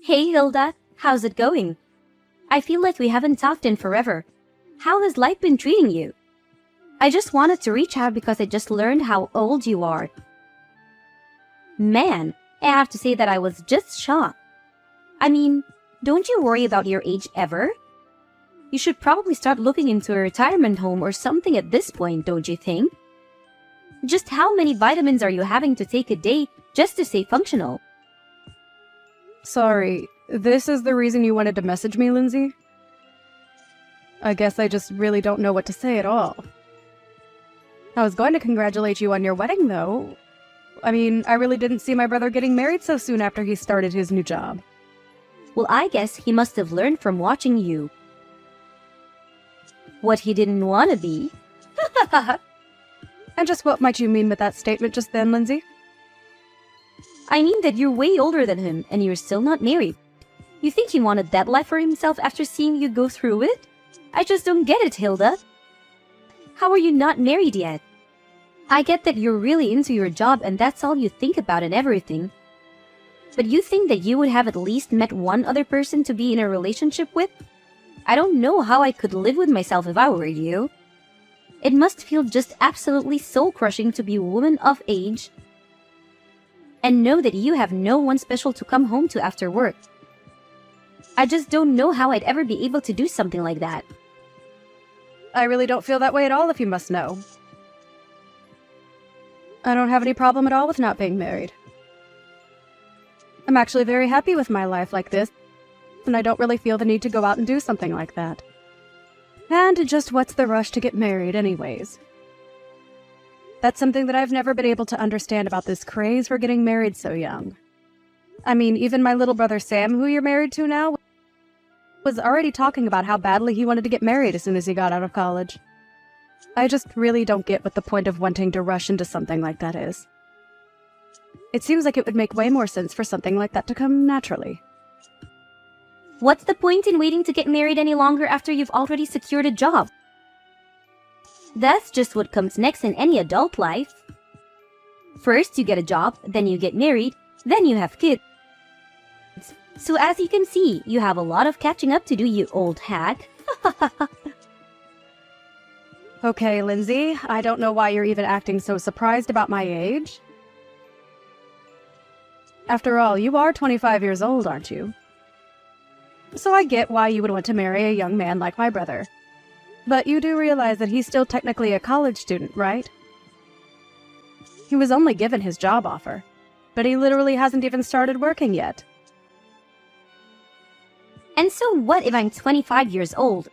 Hey Hilda, how's it going? I feel like we haven't talked in forever. How has life been treating you? I just wanted to reach out because I just learned how old you are. Man, I have to say that I was just shocked. I mean, don't you worry about your age ever? You should probably start looking into a retirement home or something at this point, don't you think? Just how many vitamins are you having to take a day just to stay functional? Sorry, this is the reason you wanted to message me, Lindsay? I guess I just really don't know what to say at all. I was going to congratulate you on your wedding, though. I mean, I really didn't see my brother getting married so soon after he started his new job. Well, I guess he must have learned from watching you. What he didn't want to be. And just what might you mean with that statement just then, Lindsay? I mean that you're way older than him and you're still not married. You think he wanted that life for himself after seeing you go through it? I just don't get it, Hilda. How are you not married yet? I get that you're really into your job and that's all you think about and everything. But you think that you would have at least met one other person to be in a relationship with? I don't know how I could live with myself if I were you. It must feel just absolutely soul-crushing to be a woman of age and know that you have no one special to come home to after work. I just don't know how I'd ever be able to do something like that. I really don't feel that way at all, if you must know. I don't have any problem at all with not being married. I'm actually very happy with my life like this, and I don't really feel the need to go out and do something like that. And just what's the rush to get married anyways? That's something that I've never been able to understand about this craze for getting married so young. I mean, even my little brother Sam, who you're married to now, was already talking about how badly he wanted to get married as soon as he got out of college. I just really don't get what the point of wanting to rush into something like that is. It seems like it would make way more sense for something like that to come naturally. What's the point in waiting to get married any longer after you've already secured a job? That's just what comes next in any adult life. First you get a job, then you get married, then you have kids. So as you can see, you have a lot of catching up to do, you old hack. Okay, Lindsay, I don't know why you're even acting so surprised about my age. After all, you are 25 years old, aren't you? So I get why you would want to marry a young man like my brother. But you do realize that he's still technically a college student, right? He was only given his job offer, but he literally hasn't even started working yet. And so what if I'm 25 years old?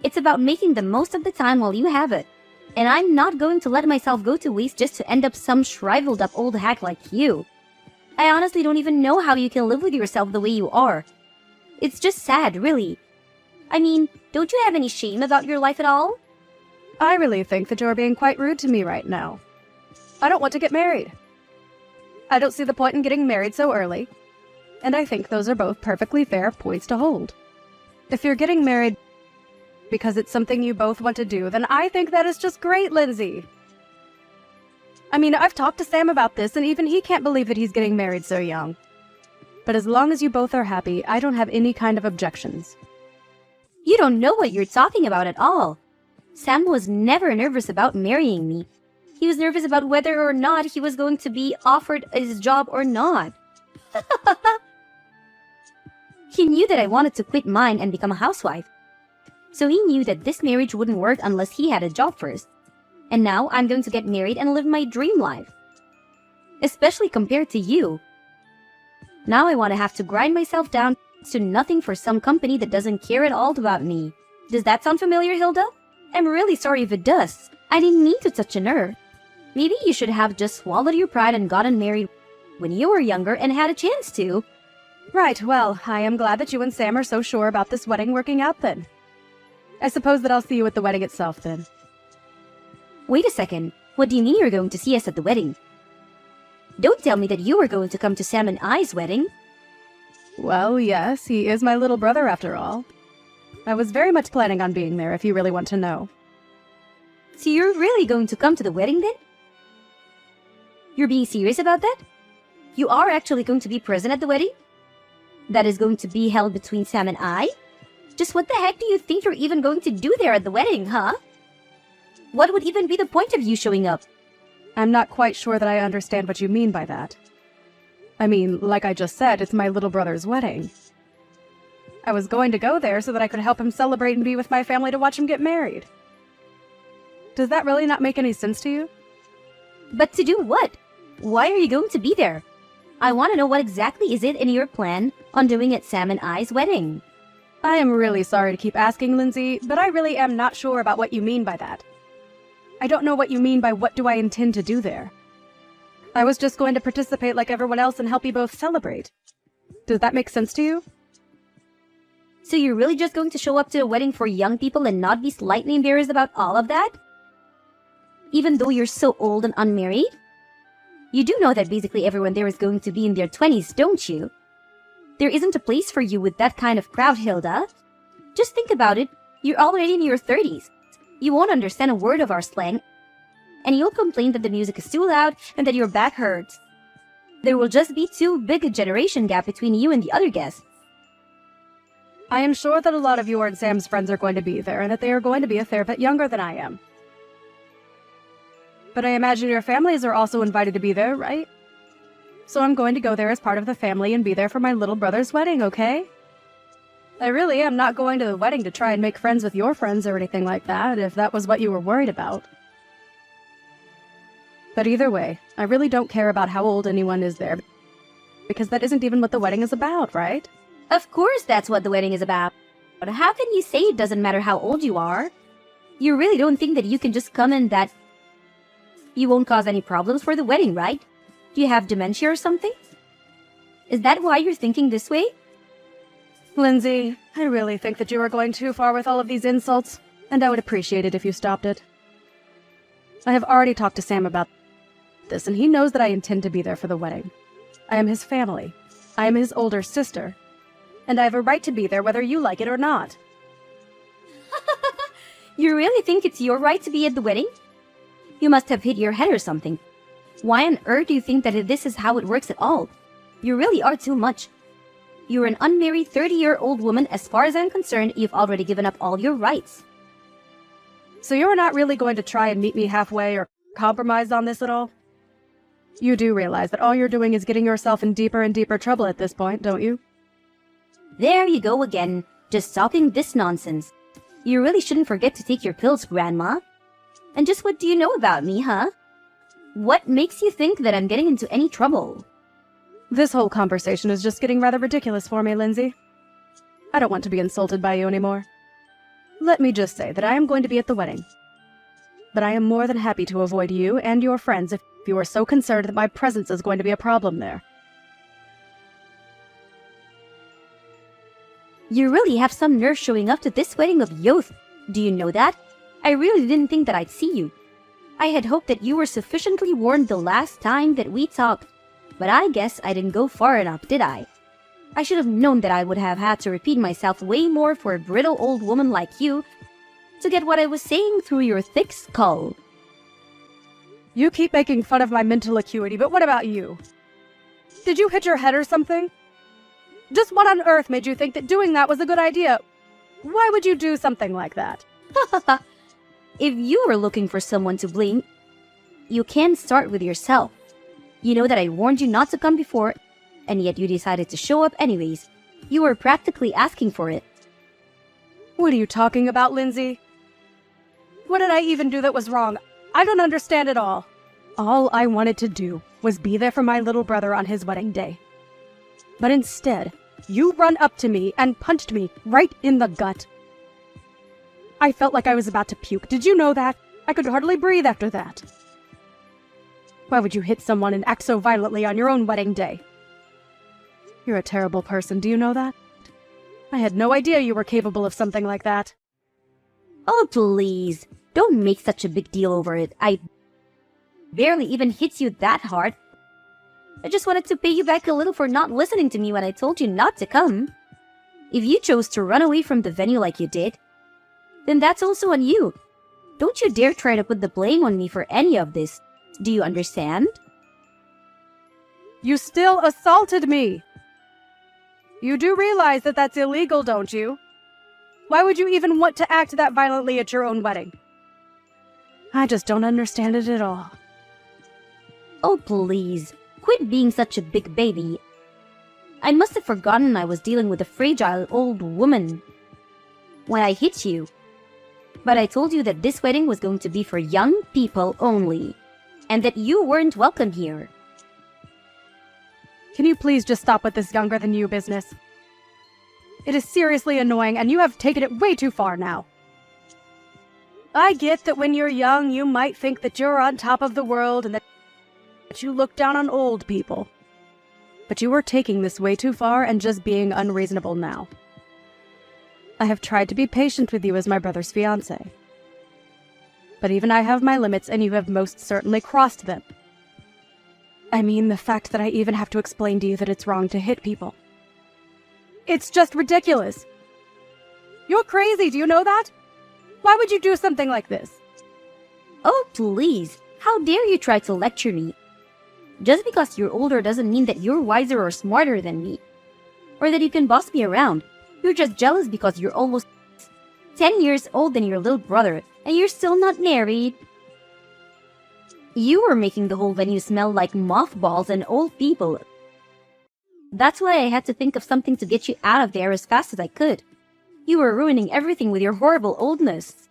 It's about making the most of the time while you have it. And I'm not going to let myself go to waste just to end up some shriveled up old hack like you. I honestly don't even know how you can live with yourself the way you are. It's just sad, really. I mean, don't you have any shame about your life at all? I really think that you're being quite rude to me right now. I don't want to get married. I don't see the point in getting married so early. And I think those are both perfectly fair points to hold. If you're getting married because it's something you both want to do, then I think that is just great, Lindsay. I mean, I've talked to Sam about this, and even he can't believe that he's getting married so young. But as long as you both are happy, I don't have any kind of objections. You don't know what you're talking about at all. Sam was never nervous about marrying me. He was nervous about whether or not he was going to be offered his job or not. He knew that I wanted to quit mine and become a housewife. So he knew that this marriage wouldn't work unless he had a job first. And now I'm going to get married and live my dream life. Especially compared to you. Now I want to have to grind myself down to nothing for some company that doesn't care at all about me. Does that sound familiar, Hilda? I'm really sorry if it does. I didn't mean to touch a nerve. Maybe you should have just swallowed your pride and gotten married when you were younger and had a chance to. Right, well, I am glad that you and Sam are so sure about this wedding working out then. I suppose that I'll see you at the wedding itself then. Wait a second. What do you mean you're going to see us at the wedding? Don't tell me that you are going to come to Sam and I's wedding. Well, yes, he is my little brother after all. I was very much planning on being there if you really want to know. So you're really going to come to the wedding then? You're being serious about that? You are actually going to be present at the wedding? That is going to be held between Sam and I? Just what the heck do you think you're even going to do there at the wedding, huh? What would even be the point of you showing up? I'm not quite sure that I understand what you mean by that. I mean, like I just said, it's my little brother's wedding. I was going to go there so that I could help him celebrate and be with my family to watch him get married. Does that really not make any sense to you? But to do what? Why are you going to be there? I want to know what exactly is it in your plan on doing at Sam and I's wedding. I am really sorry to keep asking, Lindsay, but I really am not sure about what you mean by that. I don't know what you mean by what do I intend to do there. I was just going to participate like everyone else and help you both celebrate. Does that make sense to you? So you're really just going to show up to a wedding for young people and not be slightly embarrassed about all of that? Even though you're so old and unmarried? You do know that basically everyone there is going to be in their 20s, don't you? There isn't a place for you with that kind of crowd, Hilda. Just think about it. You're already in your 30s. You won't understand a word of our slang. And you'll complain that the music is too loud and that your back hurts. There will just be too big a generation gap between you and the other guests. I am sure that a lot of you and Sam's friends are going to be there and that they are going to be a fair bit younger than I am. But I imagine your families are also invited to be there, right? So I'm going to go there as part of the family and be there for my little brother's wedding, okay? I really am not going to the wedding to try and make friends with your friends or anything like that, if that was what you were worried about. But either way, I really don't care about how old anyone is there, because that isn't even what the wedding is about, right? Of course that's what the wedding is about. But how can you say it doesn't matter how old you are? You really don't think that you can just come and that you won't cause any problems for the wedding, right? Do you have dementia or something? Is that why you're thinking this way? Lindsay, I really think that you are going too far with all of these insults, and I would appreciate it if you stopped it. I have already talked to Sam about this, and he knows that I intend to be there for the wedding. I am his family. I am his older sister. And I have a right to be there whether you like it or not. You really think it's your right to be at the wedding? You must have hit your head or something. Why on earth do you think that this is how it works at all? You really are too much. You're an unmarried 30-year-old woman. As far as I'm concerned, you've already given up all your rights. So you're not really going to try and meet me halfway or compromise on this at all? You do realize that all you're doing is getting yourself in deeper and deeper trouble at this point, don't you? There you go again, just talking this nonsense. You really shouldn't forget to take your pills, Grandma. And just what do you know about me, huh? What makes you think that I'm getting into any trouble? This whole conversation is just getting rather ridiculous for me, Lindsay. I don't want to be insulted by you anymore. Let me just say that I am going to be at the wedding. But I am more than happy to avoid you and your friends if you are so concerned that my presence is going to be a problem there. You really have some nerve showing up to this wedding of Yoth. Do you know that? I really didn't think that I'd see you. I had hoped that you were sufficiently warned the last time that we talked, but I guess I didn't go far enough, did I? I should have known that I would have had to repeat myself way more for a brittle old woman like you to get what I was saying through your thick skull. You keep making fun of my mental acuity, but what about you? Did you hit your head or something? Just what on earth made you think that doing that was a good idea? Why would you do something like that? If you were looking for someone to blame, you can start with yourself. You know that I warned you not to come before, and yet you decided to show up anyways. You were practically asking for it. What are you talking about, Lindsay? What did I even do that was wrong? I don't understand at all. All I wanted to do was be there for my little brother on his wedding day. But instead, you run up to me and punched me right in the gut. I felt like I was about to puke. Did you know that? I could hardly breathe after that. Why would you hit someone and act so violently on your own wedding day? You're a terrible person, do you know that? I had no idea you were capable of something like that. Oh, please. Don't make such a big deal over it. I barely even hit you that hard. I just wanted to pay you back a little for not listening to me when I told you not to come. If you chose to run away from the venue like you did, then that's also on you. Don't you dare try to put the blame on me for any of this. Do you understand? You still assaulted me! You do realize that that's illegal, don't you? Why would you even want to act that violently at your own wedding? I just don't understand it at all. Oh, please. Quit being such a big baby. I must have forgotten I was dealing with a fragile old woman when I hit you. But I told you that this wedding was going to be for young people only, and that you weren't welcome here. Can you please just stop with this younger than you business? It is seriously annoying, and you have taken it way too far now. I get that when you're young, you might think that you're on top of the world and that you look down on old people. But you are taking this way too far and just being unreasonable now. I have tried to be patient with you as my brother's fiancé. But even I have my limits, and you have most certainly crossed them. I mean, the fact that I even have to explain to you that it's wrong to hit people. It's just ridiculous. You're crazy, do you know that? Why would you do something like this? Oh, please. How dare you try to lecture me? Just because you're older doesn't mean that you're wiser or smarter than me. Or that you can boss me around. You're just jealous because you're almost 10 years older than your little brother, and you're still not married. You were making the whole venue smell like mothballs and old people. That's why I had to think of something to get you out of there as fast as I could. You were ruining everything with your horrible oldness.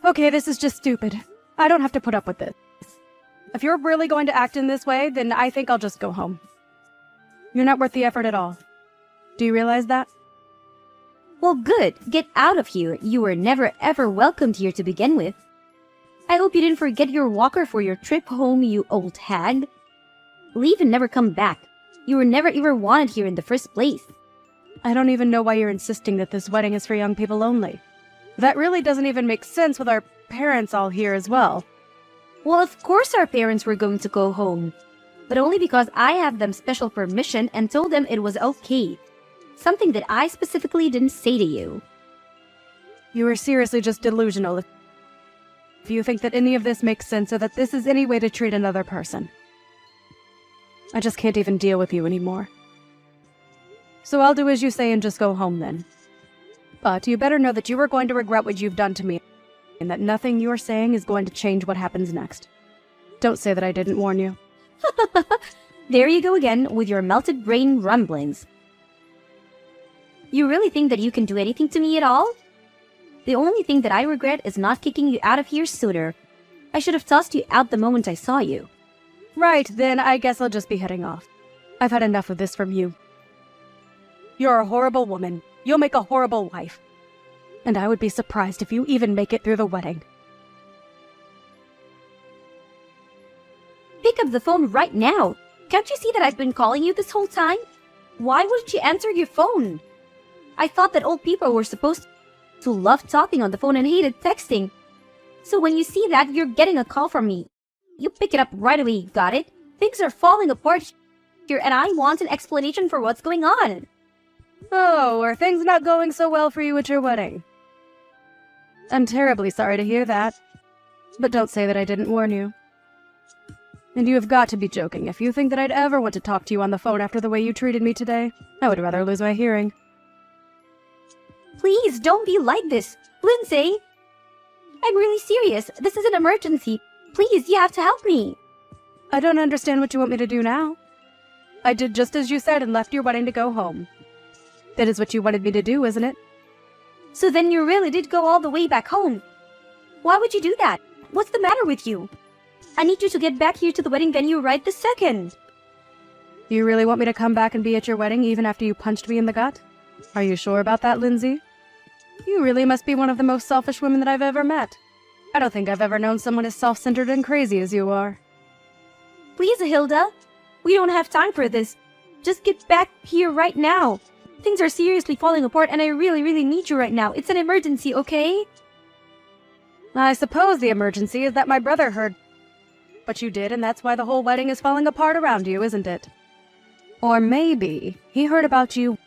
Okay, this is just stupid. I don't have to put up with this. If you're really going to act in this way, then I think I'll just go home. You're not worth the effort at all. Do you realize that? Well, good. Get out of here. You were never ever welcomed here to begin with. I hope you didn't forget your walker for your trip home, you old hag. Leave and never come back. You were never even wanted here in the first place. I don't even know why you're insisting that this wedding is for young people only. That really doesn't even make sense with our parents all here as well. Well, of course our parents were going to go home. But only because I have them special permission and told them it was okay. Something that I specifically didn't say to you. You are seriously just delusional if you think that any of this makes sense or that this is any way to treat another person. I just can't even deal with you anymore. So I'll do as you say and just go home then. But you better know that you are going to regret what you've done to me, and that nothing you're saying is going to change what happens next. Don't say that I didn't warn you. There you go again with your melted brain rumblings. You really think that you can do anything to me at all? The only thing that I regret is not kicking you out of here sooner. I should have tossed you out the moment I saw you. Right, then I guess I'll just be heading off. I've had enough of this from you. You're a horrible woman. You'll make a horrible wife. And I would be surprised if you even make it through the wedding. Pick up the phone right now. Can't you see that I've been calling you this whole time? Why wouldn't you answer your phone? I thought that old people were supposed to love talking on the phone and hated texting. So when you see that, you're getting a call from me. You pick it up right away, got it? Things are falling apart here and I want an explanation for what's going on. Oh, are things not going so well for you at your wedding? I'm terribly sorry to hear that. But don't say that I didn't warn you. And you have got to be joking if you think that I'd ever want to talk to you on the phone after the way you treated me today. I would rather lose my hearing. Please don't be like this, Lindsay. I'm really serious. This is an emergency. Please, you have to help me. I don't understand what you want me to do now. I did just as you said and left your wedding to go home. That is what you wanted me to do, isn't it? So then you really did go all the way back home. Why would you do that? What's the matter with you? I need you to get back here to the wedding venue right this second. Do you really want me to come back and be at your wedding even after you punched me in the gut? Are you sure about that, Lindsay? You really must be one of the most selfish women that I've ever met. I don't think I've ever known someone as self-centered and crazy as you are. Please, Hilda. We don't have time for this. Just get back here right now. Things are seriously falling apart and I really, really need you right now. It's an emergency, okay? I suppose the emergency is that my brother heard what you did and that's why the whole wedding is falling apart around you, isn't it? Or maybe he heard about you,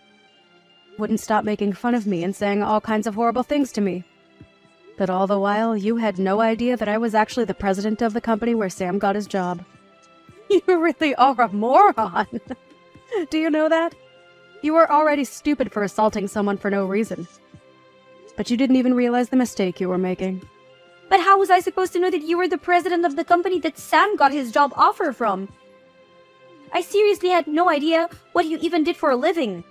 wouldn't stop making fun of me and saying all kinds of horrible things to me. But all the while, you had no idea that I was actually the president of the company where Sam got his job. You really are a moron. Do you know that? You were already stupid for assaulting someone for no reason. But you didn't even realize the mistake you were making. But how was I supposed to know that you were the president of the company that Sam got his job offer from? I seriously had no idea what you even did for a living.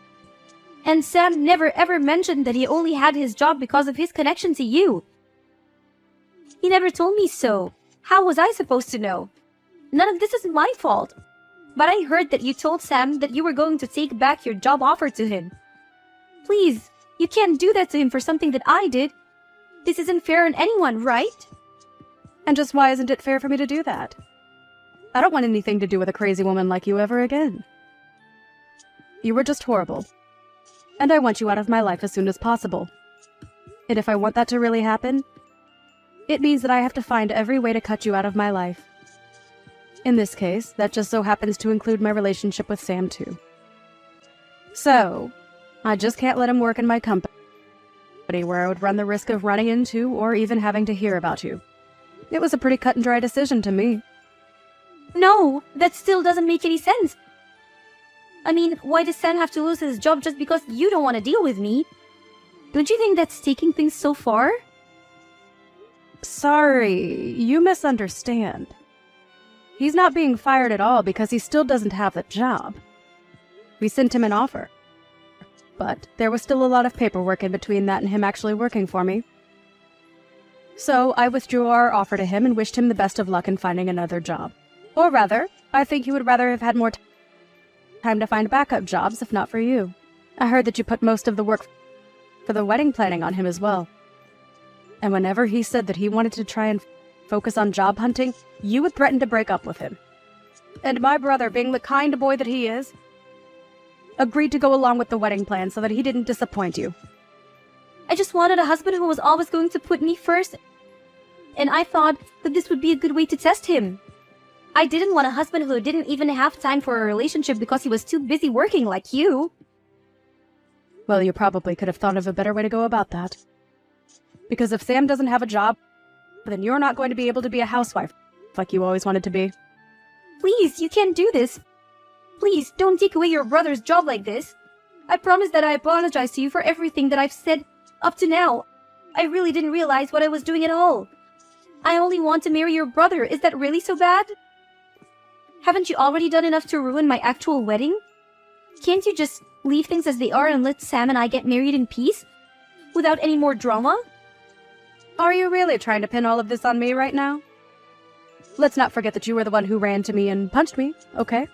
And Sam never ever mentioned that he only had his job because of his connection to you. He never told me so. How was I supposed to know? None of this is my fault. But I heard that you told Sam that you were going to take back your job offer to him. Please, you can't do that to him for something that I did. This isn't fair on anyone, right? And just why isn't it fair for me to do that? I don't want anything to do with a crazy woman like you ever again. You were just horrible. And I want you out of my life as soon as possible. And if I want that to really happen, it means that I have to find every way to cut you out of my life. In this case, that just so happens to include my relationship with Sam too. So, I just can't let him work in my company where I would run the risk of running into or even having to hear about you. It was a pretty cut and dry decision to me. No, that still doesn't make any sense. I mean, why does Sam have to lose his job just because you don't want to deal with me? Don't you think that's taking things so far? Sorry, you misunderstand. He's not being fired at all because he still doesn't have the job. We sent him an offer. But there was still a lot of paperwork in between that and him actually working for me. So I withdrew our offer to him and wished him the best of luck in finding another job. Or rather, I think he would rather have had more time to find backup jobs, if not for you. I heard that you put most of the work for the wedding planning on him as well. And whenever he said that he wanted to try and focus on job hunting, you would threaten to break up with him. And my brother, being the kind boy that he is, agreed to go along with the wedding plan so that he didn't disappoint you. I just wanted a husband who was always going to put me first, and I thought that this would be a good way to test him. I didn't want a husband who didn't even have time for a relationship because he was too busy working like you. Well, you probably could have thought of a better way to go about that. Because if Sam doesn't have a job, then you're not going to be able to be a housewife like you always wanted to be. Please, you can't do this. Please, don't take away your brother's job like this. I promise that I apologize to you for everything that I've said up to now. I really didn't realize what I was doing at all. I only want to marry your brother. Is that really so bad? Haven't you already done enough to ruin my actual wedding? Can't you just leave things as they are and let Sam and I get married in peace? Without any more drama? Are you really trying to pin all of this on me right now? Let's not forget that you were the one who ran to me and punched me, okay?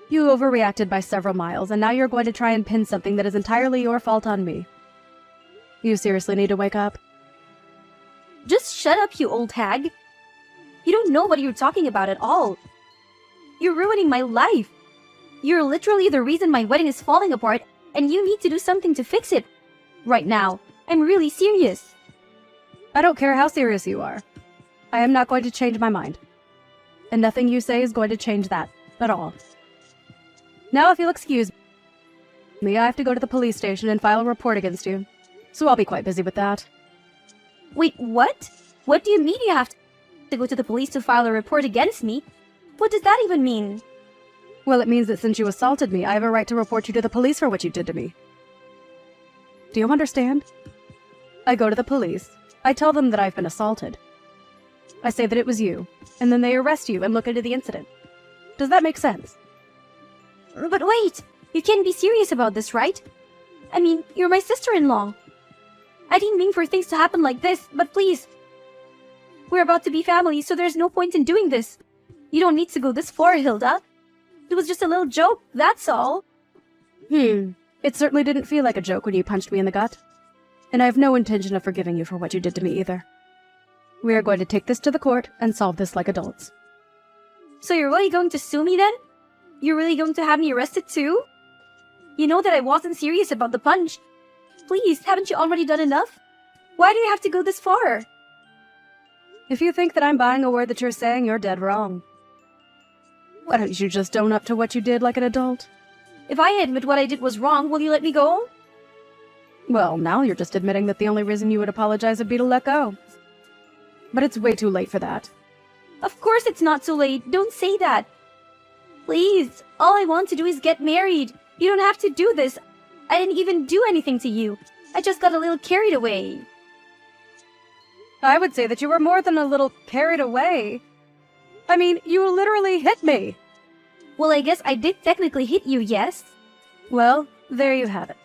You overreacted by several miles, and now you're going to try and pin something that is entirely your fault on me. You seriously need to wake up. Just shut up, you old hag. You don't know what you're talking about at all. You're ruining my life. You're literally the reason my wedding is falling apart, and you need to do something to fix it. Right now, I'm really serious. I don't care how serious you are. I am not going to change my mind. And nothing you say is going to change that at all. Now, if you'll excuse me, I have to go to the police station and file a report against you. So I'll be quite busy with that. Wait, what? What do you mean you have to go to the police to file a report against me? What does that even mean? Well, it means that since you assaulted me, I have a right to report you to the police for what you did to me. Do you understand? I go to the police. I tell them that I've been assaulted. I say that it was you, and then they arrest you and look into the incident. Does that make sense? But wait, you can't be serious about this, right? I mean, you're my sister-in-law. I didn't mean for things to happen like this, but please. We're about to be family, so there's no point in doing this. You don't need to go this far, Hilda. It was just a little joke, that's all. It certainly didn't feel like a joke when you punched me in the gut. And I have no intention of forgiving you for what you did to me either. We are going to take this to the court and solve this like adults. So you're really going to sue me then? You're really going to have me arrested too? You know that I wasn't serious about the punch. Please, haven't you already done enough? Why do you have to go this far? If you think that I'm buying a word that you're saying, you're dead wrong. Why don't you just own up to what you did like an adult? If I admit what I did was wrong, will you let me go? Well, now you're just admitting that the only reason you would apologize would be to let go. But it's way too late for that. Of course it's not too late. Don't say that. Please, all I want to do is get married. You don't have to do this. I didn't even do anything to you. I just got a little carried away. I would say that you were more than a little carried away. I mean, you literally hit me. Well, I guess I did technically hit you, yes? Well, there you have it.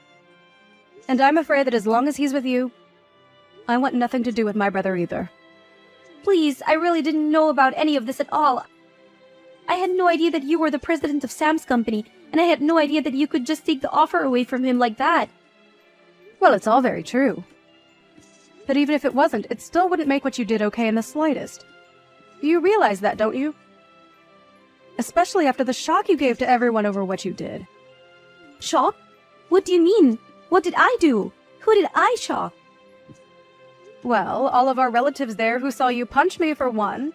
And I'm afraid that as long as he's with you, I want nothing to do with my brother either. Please, I really didn't know about any of this at all. I had no idea that you were the president of Sam's company, and I had no idea that you could just take the offer away from him like that. Well, it's all very true. But even if it wasn't, it still wouldn't make what you did okay in the slightest. You realize that, don't you? Especially after the shock you gave to everyone over what you did. Shock? What do you mean? What did I do? Who did I shock? Well, all of our relatives there who saw you punch me for one.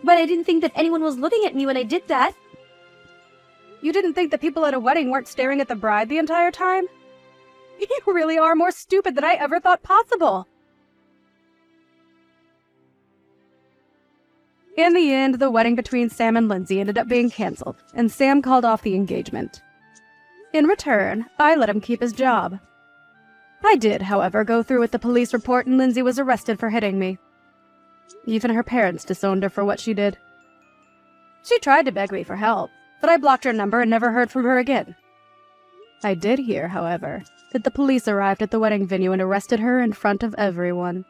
But I didn't think that anyone was looking at me when I did that. You didn't think that people at a wedding weren't staring at the bride the entire time? You really are more stupid than I ever thought possible. In the end, the wedding between Sam and Lindsay ended up being cancelled, and Sam called off the engagement. In return, I let him keep his job. I did, however, go through with the police report and Lindsay was arrested for hitting me. Even her parents disowned her for what she did. She tried to beg me for help, but I blocked her number and never heard from her again. I did hear, however, that the police arrived at the wedding venue and arrested her in front of everyone.